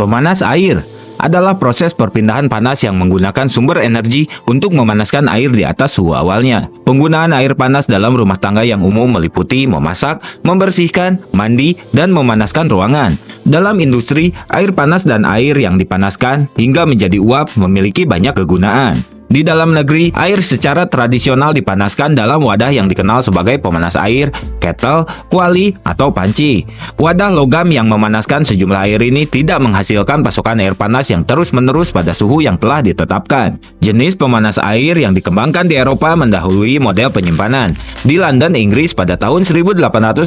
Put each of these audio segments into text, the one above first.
Pemanas air adalah proses perpindahan panas yang menggunakan sumber energi untuk memanaskan air di atas suhu awalnya. Penggunaan air panas dalam rumah tangga yang umum meliputi memasak, membersihkan, mandi, dan memanaskan ruangan. Dalam industri, air panas dan air yang dipanaskan hingga menjadi uap memiliki banyak kegunaan. Di dalam negeri, air secara tradisional dipanaskan dalam wadah yang dikenal sebagai pemanas air, kettle, kuali, atau panci. Wadah logam yang memanaskan sejumlah air ini tidak menghasilkan pasokan air panas yang terus-menerus pada suhu yang telah ditetapkan. Jenis pemanas air yang dikembangkan di Eropa mendahului model penyimpanan. Di London, Inggris pada tahun 1869,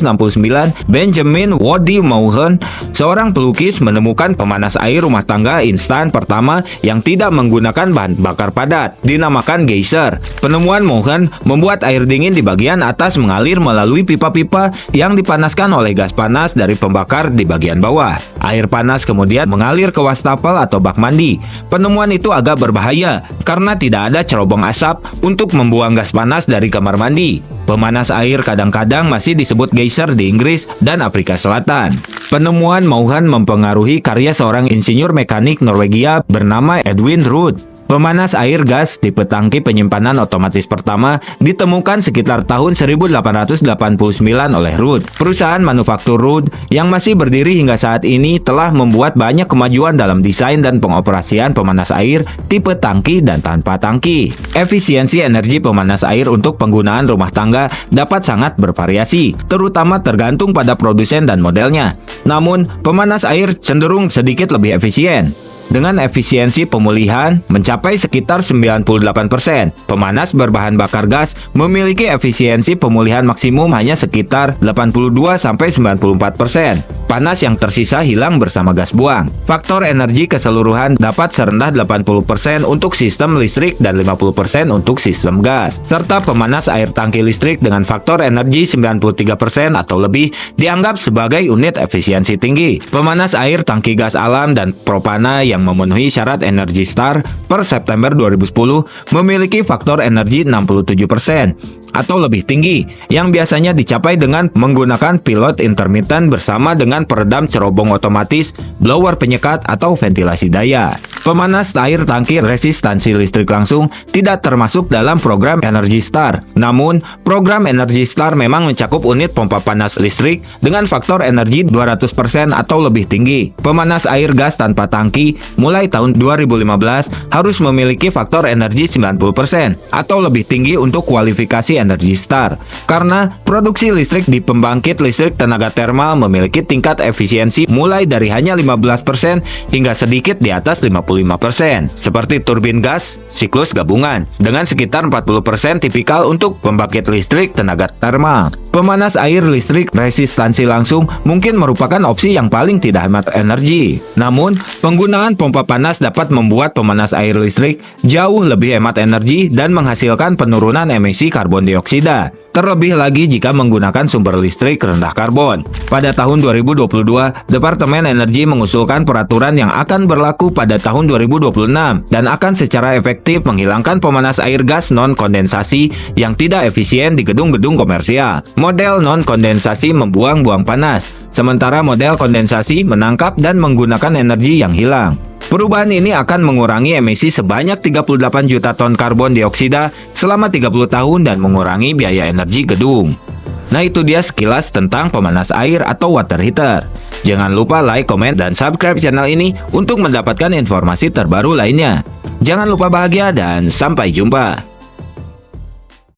Benjamin Woddy Mohan, seorang pelukis, menemukan pemanas air rumah tangga instan pertama yang tidak menggunakan bahan bakar padat, dinamakan geyser. Penemuan Mohan membuat air dingin di bagian atas mengalir melalui pipa-pipa yang dipanaskan oleh gas panas dari pembakar di bagian bawah. Air panas kemudian mengalir ke wastafel atau bak mandi. Penemuan itu agak berbahaya karena tidak ada cerobong asap untuk membuang gas panas dari kamar mandi. Pemanas air kadang-kadang masih disebut geyser di Inggris dan Afrika Selatan. Penemuan Mohan mempengaruhi karya seorang insinyur mekanik Norwegia bernama Edwin Rudd. Pemanas air gas tipe tangki penyimpanan otomatis pertama ditemukan sekitar tahun 1889 oleh Rudd. Perusahaan manufaktur Rudd yang masih berdiri hingga saat ini telah membuat banyak kemajuan dalam desain dan pengoperasian pemanas air tipe tangki dan tanpa tangki. Efisiensi energi pemanas air untuk penggunaan rumah tangga dapat sangat bervariasi, terutama tergantung pada produsen dan modelnya. Namun, pemanas air cenderung sedikit lebih efisien, dengan efisiensi pemulihan mencapai sekitar 98%. Pemanas berbahan bakar gas memiliki efisiensi pemulihan maksimum hanya sekitar 82-94%. Panas yang tersisa hilang bersama gas buang. Faktor energi keseluruhan dapat serendah 80% untuk sistem listrik dan 50% untuk sistem gas. Serta pemanas air tangki listrik dengan faktor energi 93% atau lebih dianggap sebagai unit efisiensi tinggi. Pemanas air tangki gas alam dan propana yang memenuhi syarat Energy Star per September 2010 memiliki faktor energi 67% atau lebih tinggi, yang biasanya dicapai dengan menggunakan pilot intermittent bersama dengan peredam cerobong otomatis, blower penyekat, atau ventilasi daya. Pemanas air tangki resistansi listrik langsung tidak termasuk dalam program Energy Star. Namun, program Energy Star memang mencakup unit pompa panas listrik dengan faktor energi 200% atau lebih tinggi. Pemanas air gas tanpa tangki mulai tahun 2015 harus memiliki faktor energi 90% atau lebih tinggi untuk kualifikasi Energy Star, karena produksi listrik di pembangkit listrik tenaga termal memiliki tingkat efisiensi mulai dari hanya 15% hingga sedikit di atas 55%, seperti turbin gas siklus gabungan, dengan sekitar 40% tipikal untuk pembangkit listrik tenaga termal. Pemanas air listrik resistansi langsung mungkin merupakan opsi yang paling tidak hemat energi. Namun, penggunaan pompa panas dapat membuat pemanas air listrik jauh lebih hemat energi dan menghasilkan penurunan emisi karbon dioksida. Terlebih lagi jika menggunakan sumber listrik rendah karbon. Pada tahun 2022, Departemen Energi mengusulkan peraturan yang akan berlaku pada tahun 2026 dan akan secara efektif menghilangkan pemanas air gas non-kondensasi yang tidak efisien di gedung-gedung komersial. Model non-kondensasi membuang-buang panas, sementara model kondensasi menangkap dan menggunakan energi yang hilang. Perubahan ini akan mengurangi emisi sebanyak 38 juta ton karbon dioksida selama 30 tahun dan mengurangi biaya energi gedung. Nah, itu dia sekilas tentang pemanas air atau water heater. Jangan lupa like, komen, dan subscribe channel ini untuk mendapatkan informasi terbaru lainnya. Jangan lupa bahagia dan sampai jumpa.